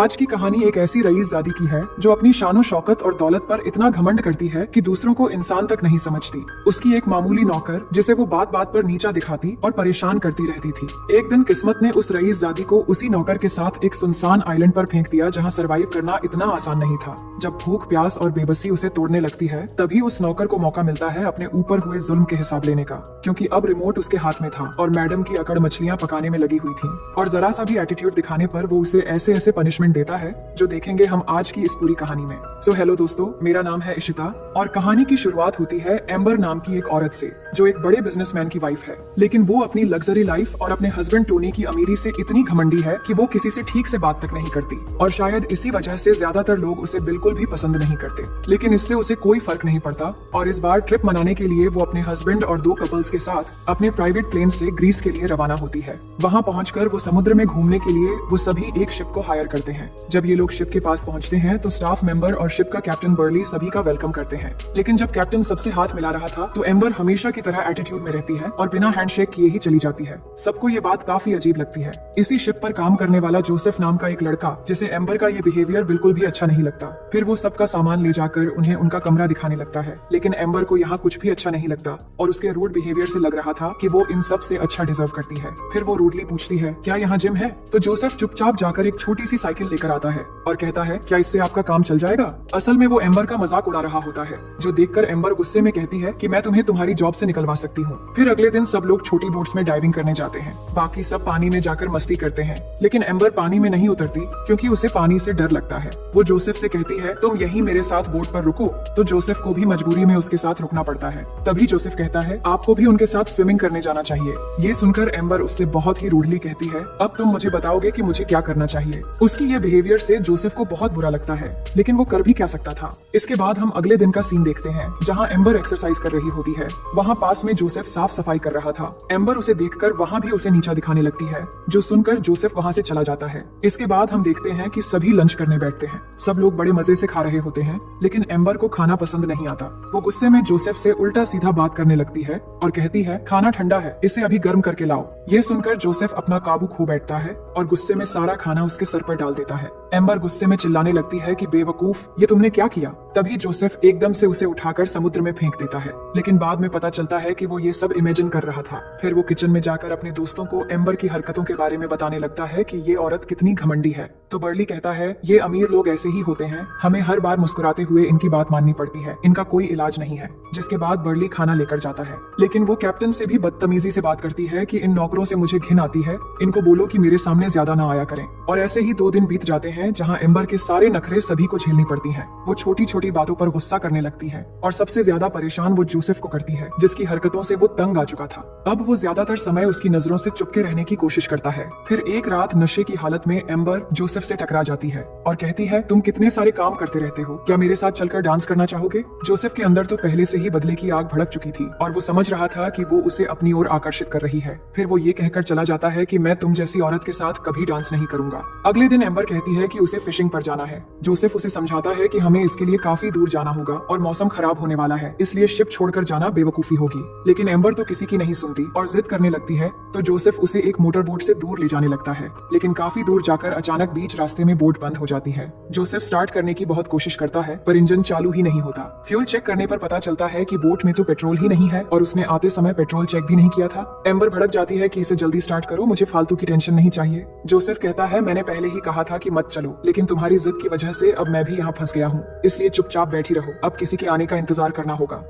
आज की कहानी एक ऐसी रईसजादी की है जो अपनी शानो शौकत और दौलत पर इतना घमंड करती है कि दूसरों को इंसान तक नहीं समझती। उसकी एक मामूली नौकर जिसे वो बात बात पर नीचा दिखाती और परेशान करती रहती थी। एक दिन किस्मत ने उस रईसजादी को उसी नौकर के साथ एक सुनसान आइलैंड पर फेंक दिया जहाँ सरवाइव करना इतना आसान नहीं था। जब भूख प्यास और बेबसी उसे तोड़ने लगती है तभी उस नौकर को मौका मिलता है अपने ऊपर हुए जुल्म के हिसाब लेने का, क्योंकि अब रिमोट उसके हाथ में था और मैडम की अकड़ मछलियां पकाने में लगी हुई थी। और जरा सा भी एटीट्यूड दिखाने पर वो उसे ऐसे ऐसे पनिशमेंट देता है जो देखेंगे हम आज की इस पूरी कहानी में। सो हेलो दोस्तों, मेरा नाम है इशिता और कहानी की शुरुआत होती है एम्बर नाम की एक औरत से जो एक बड़े बिजनेसमैन की वाइफ है, लेकिन वो अपनी लग्जरी लाइफ और अपने हस्बैंड टोनी की अमीरी से इतनी घमंडी है कि वो किसी से ठीक से बात तक नहीं करती और शायद इसी वजह से ज्यादातर लोग उसे बिल्कुल भी पसंद नहीं करते। लेकिन इससे उसे कोई फर्क नहीं पड़ता और इस बार ट्रिप मनाने के लिए वो अपने हस्बैंड और 2 कपल्स के साथ अपने प्राइवेट प्लेन से ग्रीस के लिए रवाना होती है। वहाँ पहुंचकर वो समुद्र में घूमने के लिए वो सभी एक शिप को हायर करते हैं। जब ये लोग शिप के पास पहुंचते हैं तो स्टाफ मेंबर और शिप का कैप्टन बर्ली सभी का वेलकम करते हैं। लेकिन जब कैप्टन सबसे हाथ मिला रहा था तो एम्बर हमेशा की तरह एटीट्यूड में रहती है और बिना हैंडशेक किए ही चली जाती है। सबको ये बात काफी अजीब लगती है। इसी शिप पर काम करने वाला जोसेफ नाम का एक लड़का जिसे एम्बर का ये बिहेवियर बिल्कुल भी अच्छा नहीं लगता। फिर वो सबका सामान ले जाकर उन्हें उनका कमरा दिखाने लगता है, लेकिन एम्बर को यहाँ कुछ भी अच्छा नहीं लगता और उसके रूड बिहेवियर से लग रहा था कि वो इन सब से अच्छा डिजर्व करती है। फिर वो रूडली पूछती है, क्या यहाँ जिम है? तो जोसेफ चुपचाप जाकर एक छोटी सी साइकिल लेकर आता है और कहता है, क्या इससे आपका काम चल जाएगा? असल में वो एम्बर का मजाक उड़ा रहा होता है, जो देखकर एम्बर गुस्से में कहती है कि मैं तुम्हें तुम्हारी जॉब से निकलवा सकती हूँ। फिर अगले दिन सब लोग छोटी बोट्स में डाइविंग करने जाते हैं। बाकी सब पानी में जाकर मस्ती करते हैं, लेकिन एम्बर पानी में नहीं उतरती क्योंकि उसे पानी से डर लगता है। वो जोसेफ से कहती है, तुम यहीं मेरे साथ बोट पर रुको। तो जोसेफ को भी मजबूरी में उसके साथ रुकना पड़ता है। तभी जोसेफ कहता है, आपको भी उनके साथ स्विमिंग करने जाना चाहिए। ये सुनकर एम्बर उससे बहुत ही रूडली कहती है, अब तुम मुझे बताओगे कि मुझे क्या करना चाहिए। उसकी ये बिहेवियर से जोसेफ को बहुत बुरा लगता है, लेकिन वो कर भी क्या सकता था। इसके बाद हम अगले दिन का सीन देखते हैं जहाँ एम्बर एक्सरसाइज कर रही होती है। वहाँ पास में जोसेफ साफ सफाई कर रहा था। एम्बर उसे देखकर वहाँ भी उसे नीचा दिखाने लगती है, जो सुनकर जोसेफ वहाँ से चला जाता है। इसके बाद हम देखते हैं कि सभी लंच करने बैठते हैं। सब लोग बड़े मजे से खा रहे होते हैं, लेकिन एम्बर को खाना पसंद नहीं आता। वो गुस्से में जोसेफ से उल्टा सीधा बात करने लगती है और कहती है, खाना ठंडा है, इसे अभी गर्म करके लाओ। ये सुनकर जोसेफ अपना काबू खो बैठता है और गुस्से में सारा खाना उसके सर पर डाल देता है। एम्बर गुस्से में चिल्लाने लगती है कि बेवकूफ, ये तुमने क्या किया? तभी जोसेफ एकदम से उसे उठाकर समुद्र में फेंक देता है, लेकिन बाद में पता चलता है कि वो ये सब इमेजिन कर रहा था। फिर वो किचन में जाकर अपने दोस्तों को एम्बर की हरकतों के बारे में बताने लगता है कि ये औरत कितनी घमंडी है। तो बर्ली कहता है, ये अमीर लोग ऐसे ही होते हैं, हमें हर बार मुस्कुराते हुए इनकी बात माननी पड़ती है, इनका कोई इलाज नहीं है। जिसके बाद बर्ली खाना लेकर जाता है, लेकिन वो कैप्टन से भी बदतमीजी से बात करती है कि इन नौकरों से मुझे घिन आती है, इनको बोलो कि मेरे सामने ज्यादा ना आया करें। और ऐसे ही 2 दिन बीत जाते हैं जहाँ एम्बर के सारे नखरे सभी को झेलनी पड़ती है। वो छोटी छोटी बातों पर गुस्सा करने लगती है और सबसे ज्यादा परेशान वो जोसेफ को करती है, जिसकी हरकतों से वो तंग आ चुका था। अब वो ज्यादातर समय उसकी नजरों से चुपके रहने की कोशिश करता है। फिर एक रात नशे की हालत में एम्बर जोसेफ से टकरा जाती है और कहती है, तुम कितने सारे काम करते रहते हो, क्या मेरे साथ चलकर डांस करना चाहोगे? जोसेफ के अंदर तो पहले से ही बदले की आग भड़क चुकी थी और वो समझ रहा था कि वो उसे अपनी ओर आकर्षित कर रही है। फिर वो ये कहकर चला जाता है कि मैं तुम जैसी औरत के साथ कभी डांस नहीं करूंगा। अगले दिन एम्बर कहती है कि उसे फिशिंग पर जाना है। जोसेफ उसे समझाता है कि हमें इसके लिए काफी दूर जाना होगा और मौसम खराब होने वाला है, इसलिए शिप छोड़कर जाना बेवकूफी होगी। लेकिन एम्बर तो किसी की नहीं सुनती और जिद करने लगती है, तो जोसेफ उसे एक मोटर बोट से दूर ले जाने लगता है। लेकिन काफी दूर जाकर अचानक बीच रास्ते में बोट बंद हो जाती है। जोसेफ स्टार्ट करने की बहुत कोशिश करता है पर इंजन चालू ही नहीं होता। फ्यूल चेक करने पर पता चलता है कि बोट में तो पेट्रोल ही नहीं है और उसने आते समय पेट्रोल चेक भी नहीं किया था। एम्बर भड़क जाती है कि इसे जल्दी स्टार्ट करो, मुझे फालतू की टेंशन नहीं चाहिए। जोसेफ कहता है, मैंने पहले ही कहा था कि मत चलो, लेकिन तुम्हारी जिद की वजह से अब मैं भी यहाँ फंस गया हूँ, इसलिए चुपचाप बैठी रहो, अब किसी के आने का इंतजार करना होगा।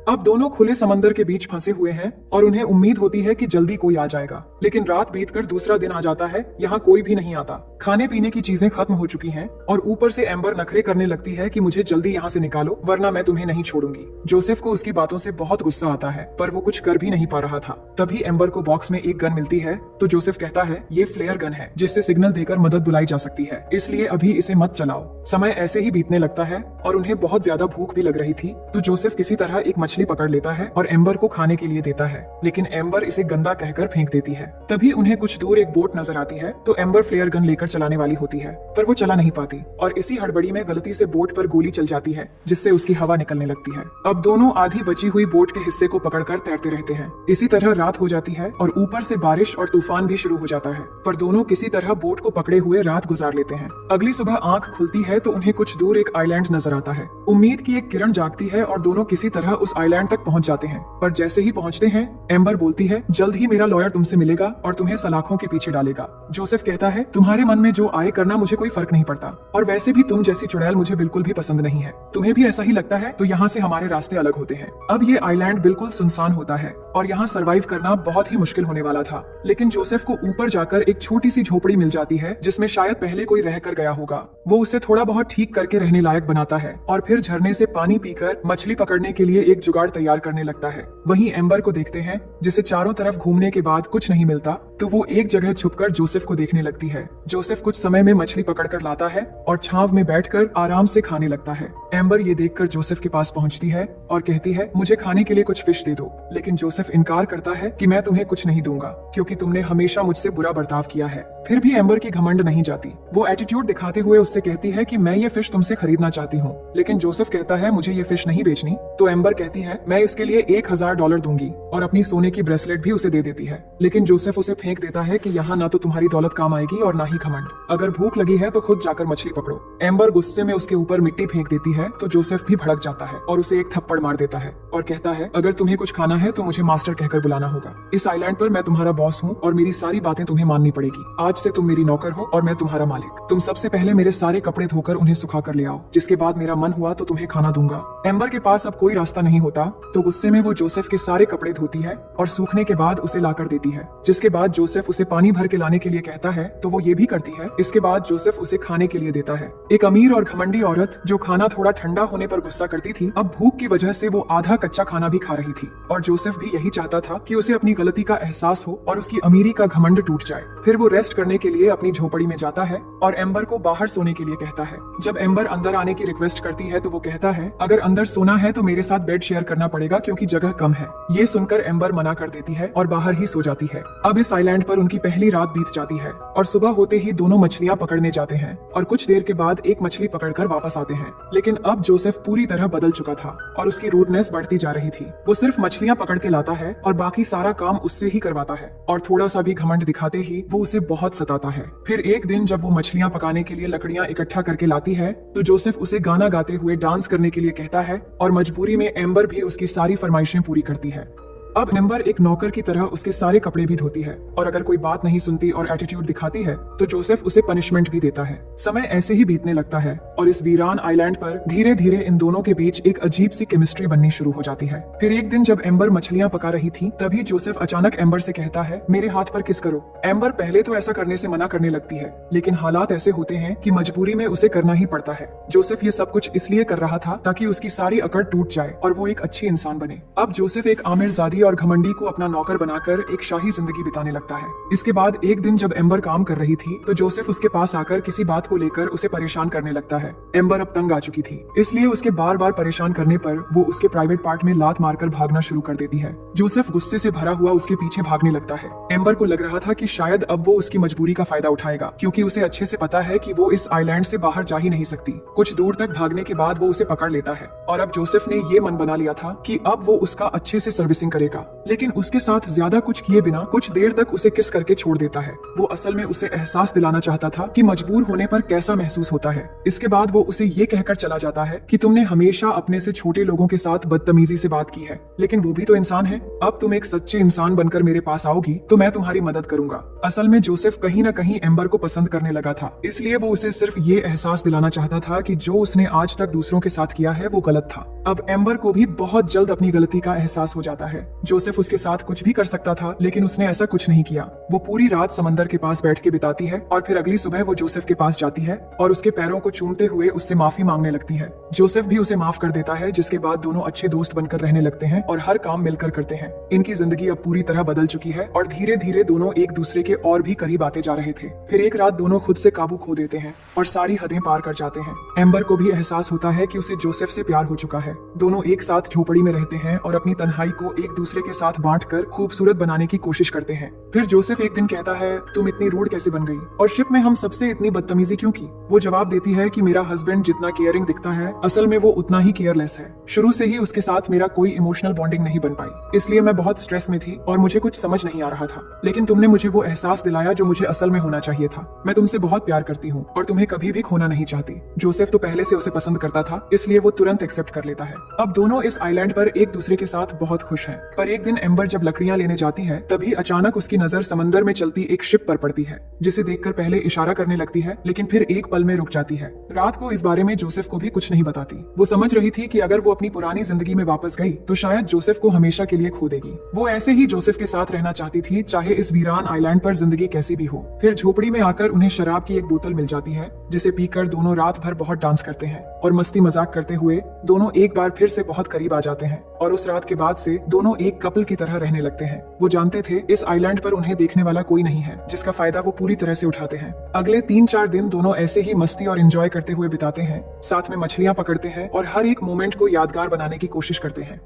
अब दोनों खुले समंदर के बीच फंसे हुए हैं और उन्हें उम्मीद होती है कि जल्दी कोई आ जाएगा, लेकिन रात बीतकर दूसरा दिन आ जाता है, यहाँ कोई भी नहीं आता। खाने पीने की चीजें खत्म हो चुकी हैं और ऊपर से एम्बर नखरे करने लगती है कि मुझे जल्दी यहाँ से निकालो वरना मैं तुम्हें नहीं छोड़ूंगी। जोसेफ को उसकी बातों से बहुत गुस्सा आता है पर वो कुछ कर भी नहीं पा रहा था। तभी एम्बर को बॉक्स में एक गन मिलती है, तो जोसेफ कहता है, ये फ्लेयर गन है जिससे सिग्नल देकर मदद बुलाई जा सकती है, इसलिए अभी इसे मत चलाओ। समय ऐसे ही बीतने लगता है और उन्हें बहुत ज्यादा भूख भी लग रही थी, तो जोसेफ किसी तरह एक मछली मछली पकड़ लेता है और एम्बर को खाने के लिए देता है, लेकिन एम्बर इसे गंदा कहकर फेंक देती है। तभी उन्हें कुछ दूर एक बोट नजर आती है तो एम्बर फ्लेयर गन लेकर चलाने वाली होती है, पर वो चला नहीं पाती और इसी हड़बड़ी में गलती से बोट पर गोली चल जाती है, जिससे उसकी हवा निकलने लगती है। अब दोनों आधी बची हुई बोट के हिस्से को पकड़कर तैरते रहते हैं। इसी तरह रात हो जाती है और ऊपर से बारिश और तूफान भी शुरू हो जाता है, पर दोनों किसी तरह बोट को पकड़े हुए रात गुजार लेते हैं। अगली सुबह आंख खुलती है तो उन्हें कुछ दूर एक आइलैंड नजर आता है। उम्मीद की एक किरण जागती है और दोनों किसी तरह उस आइलैंड तक पहुंच जाते हैं, पर जैसे ही पहुंचते हैं एम्बर बोलती है, जल्द ही मेरा लॉयर तुमसे मिलेगा और तुम्हें सलाखों के पीछे डालेगा। जोसेफ कहता है, तुम्हारे मन में जो आए करना मुझे कोई फर्क नहीं पड़ता, और वैसे भी तुम जैसी चुड़ैल मुझे बिल्कुल भी पसंद नहीं है। तुम्हें भी ऐसा ही लगता है तो यहाँ से हमारे रास्ते अलग होते हैं। अब ये आइलैंड बिल्कुल सुनसान होता है और यहाँ सरवाइव करना बहुत ही मुश्किल होने वाला था, लेकिन जोसेफ को ऊपर जाकर एक छोटी सी झोपड़ी मिल जाती है जिसमें शायद पहले कोई रहकर गया होगा। वो उसे थोड़ा बहुत ठीक करके रहने लायक बनाता है और फिर झरने से पानी पीकर मछली पकड़ने के लिए एक जुगाड़ तैयार करने लगता है। वहीं एम्बर को देखते हैं, जिसे चारों तरफ घूमने के बाद कुछ नहीं मिलता तो वो एक जगह छुपकर जोसेफ को देखने लगती है। जोसेफ कुछ समय में मछली पकड़कर लाता है और छांव में बैठकर आराम से खाने लगता है। एम्बर ये देखकर जोसेफ के पास पहुंचती है और कहती है, मुझे खाने के लिए कुछ फिश दे दो, लेकिन जोसेफ इनकार करता है कि मैं तुम्हें कुछ नहीं दूंगा क्योंकि तुमने हमेशा मुझसे बुरा बर्ताव किया है। फिर भी एम्बर की घमंड नहीं जाती। वो एटीट्यूड दिखाते हुए उससे कहती है कि मैं ये फिश तुमसे खरीदना चाहती हूँ, लेकिन जोसेफ कहता है मुझे ये फिश नहीं बेचनी। तो एम्बर कहती है, मैं इसके लिए $1000 दूंगी और अपनी सोने की ब्रेसलेट भी उसे दे देती है, लेकिन जोसेफ उसे फेंक देता है कि यहाँ ना तो तुम्हारी दौलत काम आएगी और ना ही घमंड। अगर भूख लगी है तो खुद जाकर मछली पकड़ो। एम्बर गुस्से में उसके ऊपर मिट्टी फेंक देती है तो जोसेफ भी भड़क जाता है और उसे एक थप्पड़ मार देता है और कहता है, अगर तुम्हें कुछ खाना है तो मुझे मास्टर कहकर बुलाना होगा। इस आइलैंड पर मैं तुम्हारा बॉस हूँ और मेरी सारी बातें तुम्हें माननी पड़ेगी। आज से तुम मेरी नौकर हो और मैं तुम्हारा मालिक। तुम सबसे पहले मेरे सारे कपड़े धोकर उन्हें सुखा कर ले आओ, जिसके बाद मेरा मन हुआ तो तुम्हें खाना दूंगा। एम्बर के पास अब कोई रास्ता नहीं होता तो गुस्से में वो जोसेफ के सारे कपड़े धोती है और सूखने के बाद उसे लाकर देती है, जिसके बाद जोसेफ उसे पानी भर के लाने के लिए कहता है तो वो ये भी करती है। इसके बाद जोसेफ उसे खाने के लिए देता है। एक अमीर और घमंडी औरत जो खाना थोड़ा ठंडा होने पर गुस्सा करती थी, अब भूख की वजह से वो आधा कच्चा खाना भी खा रही थी और जोसेफ भी यही चाहता था कि उसे अपनी गलती का एहसास हो और उसकी अमीरी का घमंड टूट जाए। फिर वो रेस्ट करने के लिए अपनी झोपड़ी में जाता है और एम्बर को बाहर सोने के लिए कहता है। जब एम्बर अंदर आने की रिक्वेस्ट करती है तो वो कहता है, अगर अंदर सोना है तो मेरे साथ बेड शेयर करना पड़ेगा क्योंकि जगह कम है। ये सुनकर एम्बर मना कर देती है और बाहर ही सो जाती है। अब इस आइलैंड पर उनकी पहली रात बीत जाती है और सुबह होते ही दोनों मछलियां पकड़ने जाते हैं और कुछ देर के बाद एक मछली पकड़कर वापस आते हैं। लेकिन अब जोसेफ पूरी तरह बदल चुका था और उसकी रूडनेस बढ़ती जा रही थी। वो सिर्फ मछलियां पकड़ के लाता है और बाकी सारा काम उससे ही करवाता है और थोड़ा सा भी घमंड दिखाते ही वो उसे बहुत सताता है। फिर एक दिन जब वो मछलियां पकाने के लिए लकड़ियां इकट्ठा करके लाती है तो जोसेफ उसे गाना गाते हुए डांस करने के लिए कहता है और मजबूरी में एम्बर भी उसकी सारी फरमाइशें पूरी करती है। अब एम्बर एक नौकर की तरह उसके सारे कपड़े भी धोती है और अगर कोई बात नहीं सुनती और एटीट्यूड दिखाती है तो जोसेफ उसे पनिशमेंट भी देता है। समय ऐसे ही बीतने लगता है और इस वीरान आइलैंड पर धीरे धीरे इन दोनों के बीच एक अजीब सी केमिस्ट्री बननी शुरू हो जाती है। फिर एक दिन जब एम्बर मछलियां पका रही थी तभी जोसेफ अचानक एम्बर से कहता है, मेरे हाथ पर किस करो। एम्बर पहले तो ऐसा करने से मना करने लगती है, लेकिन हालात ऐसे होते हैं कि मजबूरी में उसे करना ही पड़ता है। जोसेफ ये सब कुछ इसलिए कर रहा था ताकि उसकी सारी अकड़ टूट जाए और वो एक अच्छी इंसान बने। अब जोसेफ एक आमिरजादी और घमंडी को अपना नौकर बनाकर एक शाही जिंदगी बिताने लगता है। इसके बाद एक दिन जब एम्बर काम कर रही थी तो जोसेफ उसके पास आकर किसी बात को लेकर उसे परेशान करने लगता है। एम्बर अब तंग आ चुकी थी, इसलिए उसके बार बार परेशान करने पर वो उसके प्राइवेट पार्ट में लात मारकर भागना शुरू कर देती है। जोसेफ गुस्से से भरा हुआ उसके पीछे भागने लगता है। एम्बर को लग रहा था कि शायद अब वो उसकी मजबूरी का फायदा उठाएगा, क्योंकि उसे अच्छे से पता है कि वो इस आइलैंड से बाहर जा ही नहीं सकती। कुछ दूर तक भागने के बाद वो उसे पकड़ लेता है और अब जोसेफ ने ये मन बना लिया था कि अब वो उसका अच्छे से सर्विसिंग करेगा, लेकिन उसके साथ ज्यादा कुछ किए बिना कुछ देर तक उसे किस करके छोड़ देता है। वो असल में उसे एहसास दिलाना चाहता था कि मजबूर होने पर कैसा महसूस होता है। इसके बाद वो उसे ये कहकर चला जाता है कि तुमने हमेशा अपने से छोटे लोगों के साथ बदतमीजी से बात की है, लेकिन वो भी तो इंसान है। अब तुम एक सच्चे इंसान बनकर मेरे पास आओगी तो मैं तुम्हारी मदद करूंगा। असल में जोसेफ कहीं न कहीं एम्बर को पसंद करने लगा था, इसलिए वो उसे सिर्फ ये एहसास दिलाना चाहता था कि जो उसने आज तक दूसरों के साथ किया है वो गलत था। अब एम्बर को भी बहुत जल्द अपनी गलती का एहसास हो जाता है। जोसेफ उसके साथ कुछ भी कर सकता था, लेकिन उसने ऐसा कुछ नहीं किया। वो पूरी रात समंदर के पास बैठ के बिताती है और फिर अगली सुबह वो जोसेफ के पास जाती है और उसके पैरों को चूमते हुए उससे माफी मांगने लगती है। जोसेफ भी उसे माफ कर देता है, जिसके बाद दोनों अच्छे दोस्त बनकर रहने लगते हैं और हर काम मिलकर करते हैं। इनकी जिंदगी अब पूरी तरह बदल चुकी है और धीरे धीरे दोनों एक दूसरे के और भी करीब आते जा रहे थे। फिर एक रात दोनों खुद से काबू खो देते हैं और सारी हदें पार कर जाते हैं। एम्बर को भी एहसास होता है कि उसे जोसेफ से प्यार हो चुका है। दोनों एक साथ झोपड़ी में रहते हैं और अपनी तन्हाई को एक दूसरे के साथ बांटकर खूबसूरत बनाने की कोशिश करते हैं। फिर जोसेफ एक दिन कहता है, तुम इतनी रूड कैसे बन गई और शिप में हम सबसे इतनी बदतमीजी क्यों की? वो जवाब देती है कि मेरा हस्बैंड जितना केयरिंग दिखता है, असल में वो उतना ही केयरलेस है। शुरू से ही उसके साथ मेरा कोई इमोशनल बॉन्डिंग नहीं बन पाई, इसलिए मैं बहुत स्ट्रेस में थी और मुझे कुछ समझ नहीं आ रहा था। लेकिन तुमने मुझे वो एहसास दिलाया जो मुझे असल में होना चाहिए था। मैं तुमसे बहुत प्यार करती हूँ और तुम्हें कभी भी खोना नहीं चाहती। जोसेफ तो पहले से उसे पसंद करता था, इसलिए वो तुरंत एक्सेप्ट कर लेता है। अब दोनों इस आइलैंड पर एक दूसरे के साथ बहुत खुश हैं। पर एक दिन एम्बर जब लकड़ियां लेने जाती है, तभी अचानक उसकी नजर समंदर में चलती एक शिप पर पड़ती है, जिसे देखकर पहले इशारा करने लगती है, लेकिन फिर एक पल में रुक जाती है। रात को इस बारे में जोसेफ को भी कुछ नहीं बताती। वो समझ रही थी कि अगर वो अपनी पुरानी जिंदगी में वापस गई तो शायद जोसेफ को हमेशा के लिए खो देगी। वो ऐसे ही जोसेफ के साथ रहना चाहती थी, चाहे इस वीरान आइलैंड पर जिंदगी कैसी भी हो। फिर झोपड़ी में आकर उन्हें शराब की एक बोतल मिल जाती है, जिसे पीकर दोनों रात भर बहुत डांस करते हैं और मस्ती मजाक करते हुए दोनों एक बार फिर से बहुत करीब आ जाते हैं। और उस रात के बाद से दोनों एक कपल की तरह रहने लगते हैं। वो जानते थे इस आइलैंड पर उन्हें देखने वाला कोई नहीं है, जिसका फायदा वो पूरी तरह से उठाते हैं। अगले 3-4 दिन दोनों ऐसे ही मस्ती और एंजॉय करते हुए बिताते हैं, साथ में मछलियां पकड़ते हैं और हर एक मोमेंट को यादगार बनाने की कोशिश करते हैं।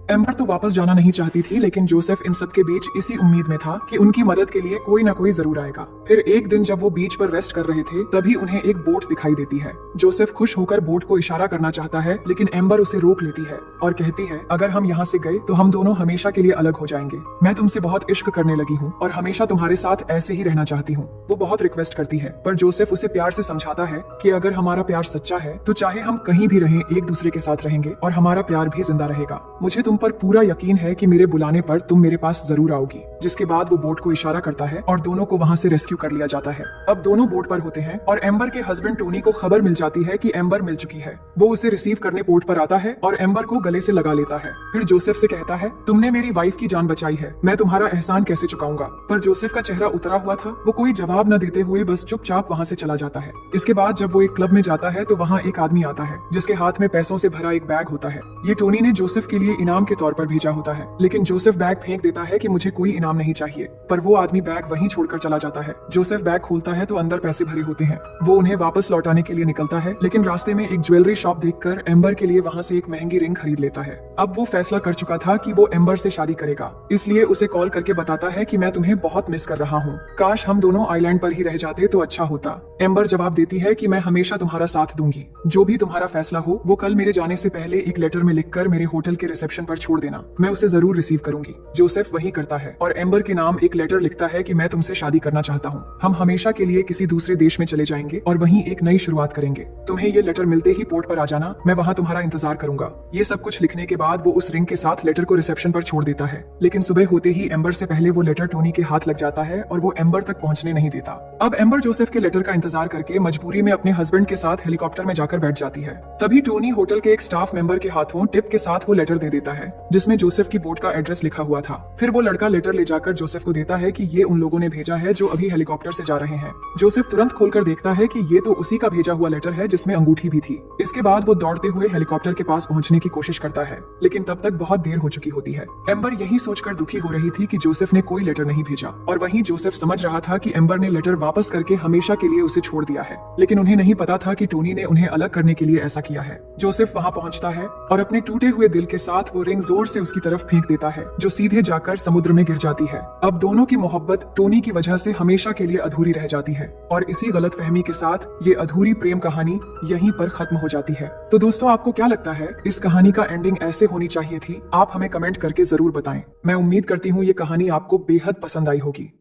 एम्बर तो वापस जाना नहीं चाहती थी, लेकिन जोसेफ इन सब के बीच इसी उम्मीद में था कि उनकी मदद के लिए कोई ना कोई जरूर आएगा। फिर एक दिन जब वो बीच पर रेस्ट कर रहे थे, तभी उन्हें एक बोट दिखाई देती है। जोसेफ खुश होकर बोट को इशारा करना चाहता है, लेकिन एम्बर उसे रोक लेती है और कहती है, अगर हम यहाँ से गए तो हम दोनों हमेशा के लिए अलग हो जाएंगे। मैं तुमसे बहुत इश्क करने लगी हूँ और हमेशा तुम्हारे साथ ऐसे ही रहना चाहती हूँ। वो बहुत रिक्वेस्ट करती है, पर जोसेफ उसे प्यार से समझाता है कि अगर हमारा प्यार सच्चा है तो चाहे हम कहीं भी रहें, एक दूसरे के साथ रहेंगे और हमारा प्यार भी जिंदा रहेगा। मुझे तुम पर पूरा यकीन है कि मेरे बुलाने पर तुम मेरे पास जरूर आओगी। जिसके बाद वो बोट को इशारा करता है और दोनों को वहाँ से रेस्क्यू कर लिया जाता है। अब दोनों बोट पर होते हैं और एम्बर के हस्बैंड टोनी को खबर मिल जाती है कि एम्बर मिल चुकी है। वो उसे रिसीव करने बोट पर आता है और एम्बर को गले से लगा लेता है। फिर जोसेफ से कहता है, तुमने मेरी वाइफ की जान बचाई है, मैं तुम्हारा एहसान कैसे चुकाऊंगा? पर जोसेफ का चेहरा उतरा हुआ था, वो कोई जवाब न देते हुए बस चुपचाप वहाँ से चला जाता है। इसके बाद जब वो एक क्लब में जाता है तो वहाँ एक आदमी आता है, जिसके हाथ में पैसों से भरा एक बैग होता है। ये टोनी ने जोसेफ के लिए इनाम के तौर पर भेजा होता है, लेकिन जोसेफ बैग फेंक देता है कि मुझे कोई इनाम नहीं चाहिए। पर वो आदमी बैग वहीं छोड़कर चला जाता है। जोसेफ बैग खोलता है तो अंदर पैसे भरे होते हैं। वो उन्हें वापस लौटाने के लिए निकलता है, लेकिन रास्ते में एक ज्वेलरी शॉप देखकर एम्बर के लिए वहाँ से एक महंगी रिंग खरीद लेता है। अब वो फैसला कर चुका था कि वो एम्बर से शादी करेगा, इसलिए उसे कॉल करके बताता है कि मैं तुम्हें बहुत मिस कर रहा हूँ, काश हम दोनों आइलैंड पर ही रह जाते तो अच्छा होता। एम्बर जवाब देती है कि मैं हमेशा तुम्हारा साथ दूंगी, जो भी तुम्हारा फैसला हो वो कल मेरे जाने से पहले एक लेटर में लिखकर मेरे होटल के रिसेप्शन पर छोड़ देना, मैं उसे जरूर रिसीव करूंगी। जोसेफ वही करता है और एम्बर के नाम एक लेटर लिखता है कि मैं तुमसे शादी करना चाहता हूँ, हम हमेशा के लिए किसी दूसरे देश में चले जाएंगे और वहीं एक नई शुरुआत करेंगे। तुम्हें ये लेटर मिलते ही पोर्ट पर आ जाना, मैं वहाँ तुम्हारा इंतजार करूंगा। ये सब कुछ लिखने के बाद वो उस रिंग के साथ लेटर को रिसेप्शन पर छोड़ देता है, लेकिन सुबह होते ही एम्बर से पहले वो लेटर टोनी के हाथ लग जाता है और वो एम्बर तक पहुंचने नहीं देता। अब एम्बर जोसेफ के लेटर का इंतजार करके मजबूरी में अपने हस्बैंड के साथ हेलीकॉप्टर में जाकर बैठ जाती है। तभी टोनी होटल के एक स्टाफ मेंबर के हाथों टिप के साथ वो लेटर दे देता है, जिसमें जोसेफ की बोट का एड्रेस लिखा हुआ था। फिर वो लड़का लेटर ले जाकर जोसेफ को देता है कि ये उन लोगों ने भेजा है जो अभी हेलीकॉप्टर से जा रहे हैं। जोसेफ तुरंत खोलकर देखता है कि ये तो उसी का भेजा हुआ लेटर है जिसमें अंगूठी भी थी। इसके बाद वो दौड़ते हुए हेलीकॉप्टर के पास पहुंचने की कोशिश करता है, लेकिन तब तक बहुत देर हो चुकी होती है। एम्बर यही सोचकर दुखी हो रही थी कि जोसेफ ने कोई लेटर नहीं भेजा, और वहीं जोसेफ समझ रहा था कि एम्बर ने लेटर वापस करके हमेशा के लिए उसे छोड़ दिया है, लेकिन उन्हें नहीं पता था कि टोनी ने उन्हें अलग करने के लिए ऐसा किया है। जोसेफ वहाँ पहुँचता है और अपने टूटे हुए दिल के साथ वो रिंग जोर से उसकी तरफ फेंक देता है, जो सीधे जाकर समुद्र में गिर जाती है। अब दोनों की मोहब्बत टोनी की वजह से हमेशा के लिए अधूरी रह जाती है, और इसी गलतफहमी के साथ ये अधूरी प्रेम कहानी यहीं पर खत्म हो जाती है। तो दोस्तों, आपको क्या लगता है, इस कहानी का एंडिंग ऐसे होनी चाहिए थी? आप हमें कमेंट करके जरूर बताएं। मैं उम्मीद करती हूँ ये कहानी आपको बेहद पसंद आई होगी।